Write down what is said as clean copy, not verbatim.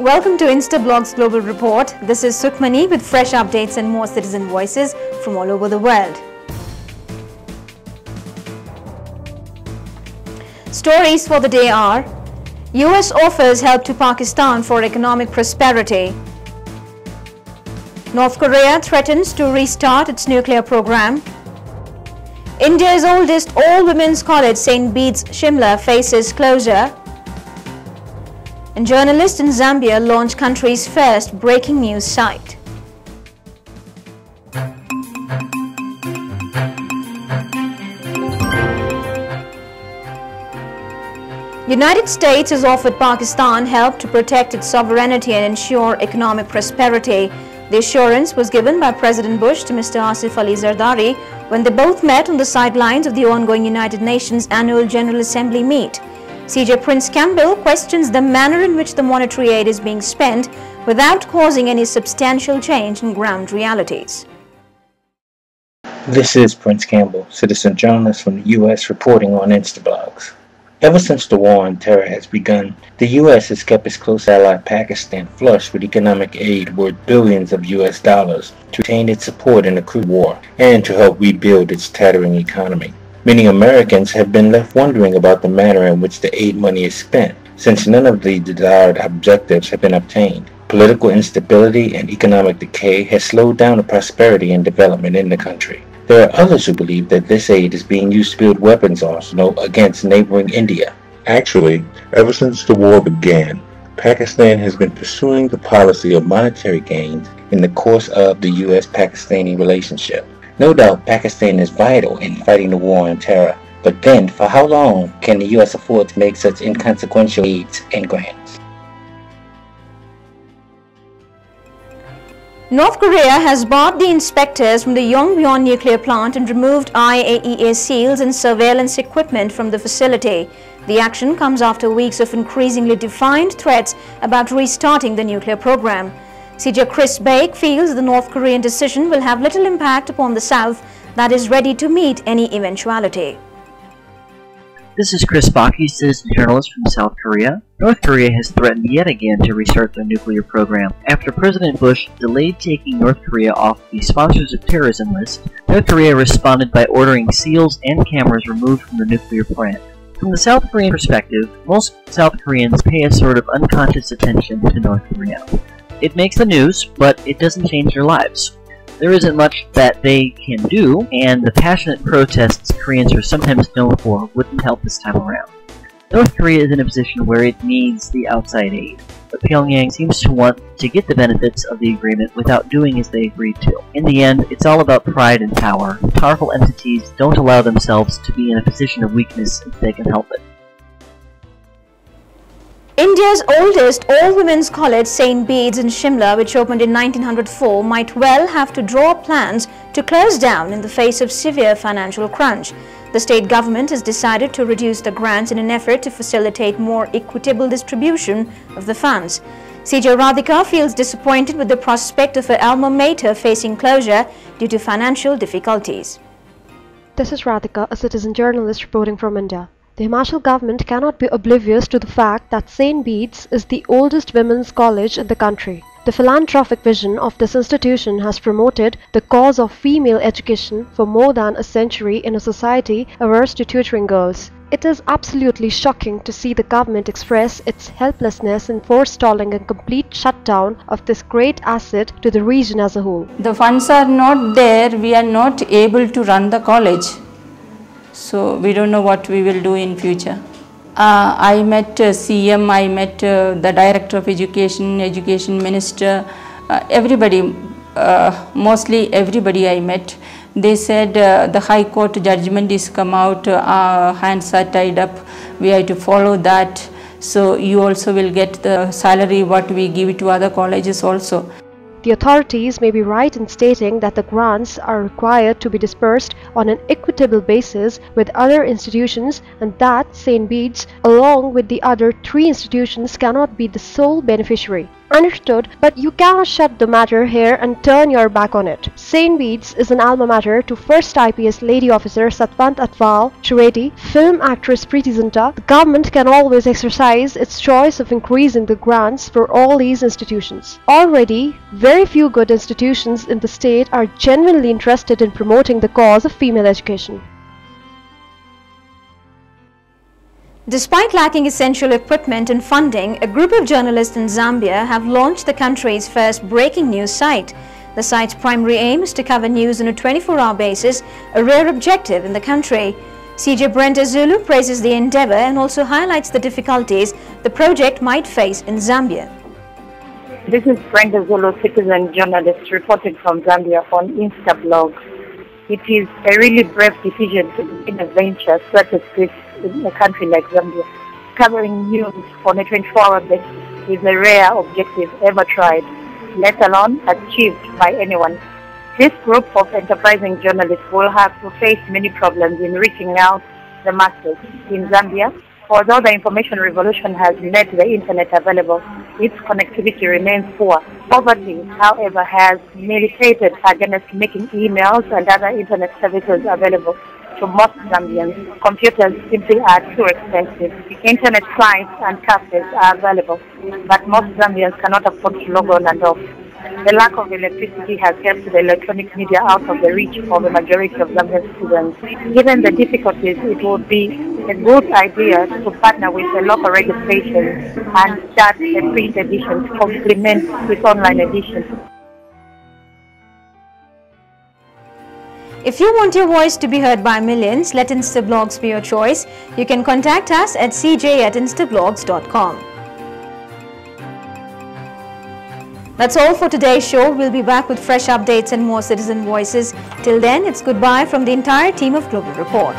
Welcome to Instablog's Global Report. This is Sukhmani with fresh updates and more citizen voices from all over the world. Stories for the day are: US offers help to Pakistan for economic prosperity. North Korea threatens to restart its nuclear program. India's oldest all-women's college, St. Bede's, Shimla, faces closure. And journalists in Zambia launch country's first breaking news site. United States has offered Pakistan help to protect its sovereignty and ensure economic prosperity. The assurance was given by President Bush to Mr. Asif Ali Zardari when they both met on the sidelines of the ongoing United Nations Annual General Assembly meet. CJ Prince Campbell questions the manner in which the monetary aid is being spent without causing any substantial change in ground realities. This is Prince Campbell, citizen journalist from the U.S. reporting on Instablogs. Ever since the war on terror has begun, the U.S. has kept its close ally Pakistan flush with economic aid worth billions of U.S. dollars to attain its support in the crude war and to help rebuild its tattering economy. Many Americans have been left wondering about the manner in which the aid money is spent, since none of the desired objectives have been obtained. Political instability and economic decay has slowed down the prosperity and development in the country. There are others who believe that this aid is being used to build weapons arsenal against neighboring India. Actually, ever since the war began, Pakistan has been pursuing the policy of monetary gains in the course of the U.S.-Pakistani relationship. No doubt Pakistan is vital in fighting the war on terror, but then for how long can the U.S. afford to make such inconsequential aids and grants? North Korea has barred the inspectors from the Yongbyon nuclear plant and removed IAEA seals and surveillance equipment from the facility. The action comes after weeks of increasingly defined threats about restarting the nuclear program. CJ Chris Baik feels the North Korean decision will have little impact upon the South that is ready to meet any eventuality. This is Chris Pak, citizen journalist from South Korea. North Korea has threatened yet again to restart their nuclear program. After President Bush delayed taking North Korea off the sponsors of terrorism list, North Korea responded by ordering seals and cameras removed from the nuclear plant. From the South Korean perspective, most South Koreans pay a sort of unconscious attention to North Korea. It makes the news, but it doesn't change their lives. There isn't much that they can do, and the passionate protests Koreans are sometimes known for wouldn't help this time around. North Korea is in a position where it needs the outside aid, but Pyongyang seems to want to get the benefits of the agreement without doing as they agreed to. In the end, it's all about pride and power. Powerful entities don't allow themselves to be in a position of weakness if they can help it. India's oldest all-women's college, St. Bede's in Shimla, which opened in 1904, might well have to draw up plans to close down in the face of severe financial crunch. The state government has decided to reduce the grants in an effort to facilitate more equitable distribution of the funds. CJ Radhika feels disappointed with the prospect of her alma mater facing closure due to financial difficulties. This is Radhika, a citizen journalist reporting from India. The Himachal government cannot be oblivious to the fact that St. Bede's is the oldest women's college in the country. The philanthropic vision of this institution has promoted the cause of female education for more than a century in a society averse to tutoring girls. It is absolutely shocking to see the government express its helplessness in forestalling a complete shutdown of this great asset to the region as a whole. The funds are not there, we are not able to run the college. So we don't know what we will do in future. I met CM, I met the Director of Education, Education Minister, everybody, mostly everybody I met. They said the High Court judgment is come out, our hands are tied up, we have to follow that. So you also will get the salary what we give to other colleges also. The authorities may be right in stating that the grants are required to be dispersed on an equitable basis with other institutions and that St. Bede's, along with the other 3 institutions, cannot be the sole beneficiary. Understood, but you cannot shut the matter here and turn your back on it. St. Bede's is an alma mater to first IPS Lady Officer Satwant Atwal Trivedi, film actress Preeti Zinta. The government can always exercise its choice of increasing the grants for all these institutions. Already, very few good institutions in the state are genuinely interested in promoting the cause of female education. Despite lacking essential equipment and funding, a group of journalists in Zambia have launched the country's first breaking news site. The site's primary aim is to cover news on a 24-hour basis, a rare objective in the country. CJ Brenda Zulu praises the endeavor and also highlights the difficulties the project might face in Zambia. This is Brenda Zulu, citizen journalist reporting from Zambia on Instablog. It is a really brave decision to begin a venture such as this in a country like Zambia. Covering news on a 24-hour basis is a rare objective ever tried, let alone achieved by anyone. This group of enterprising journalists will have to face many problems in reaching out the masses. In Zambia, although the information revolution has made the internet available, its connectivity remains poor. Poverty, however, has militated against making emails and other internet services available to most Zambians. Computers simply are too expensive. Internet clients and cafes are available, but most Zambians cannot afford to log on and off. The lack of electricity has kept the electronic media out of the reach of a majority of Zambian citizens. Given the difficulties, it would be a good idea to partner with a local radio station and start a print edition to complement its online edition. If you want your voice to be heard by millions, let Instablogs be your choice. You can contact us at cj@instablogs.com. That's all for today's show. We'll be back with fresh updates and more citizen voices. Till then, it's goodbye from the entire team of Global Report.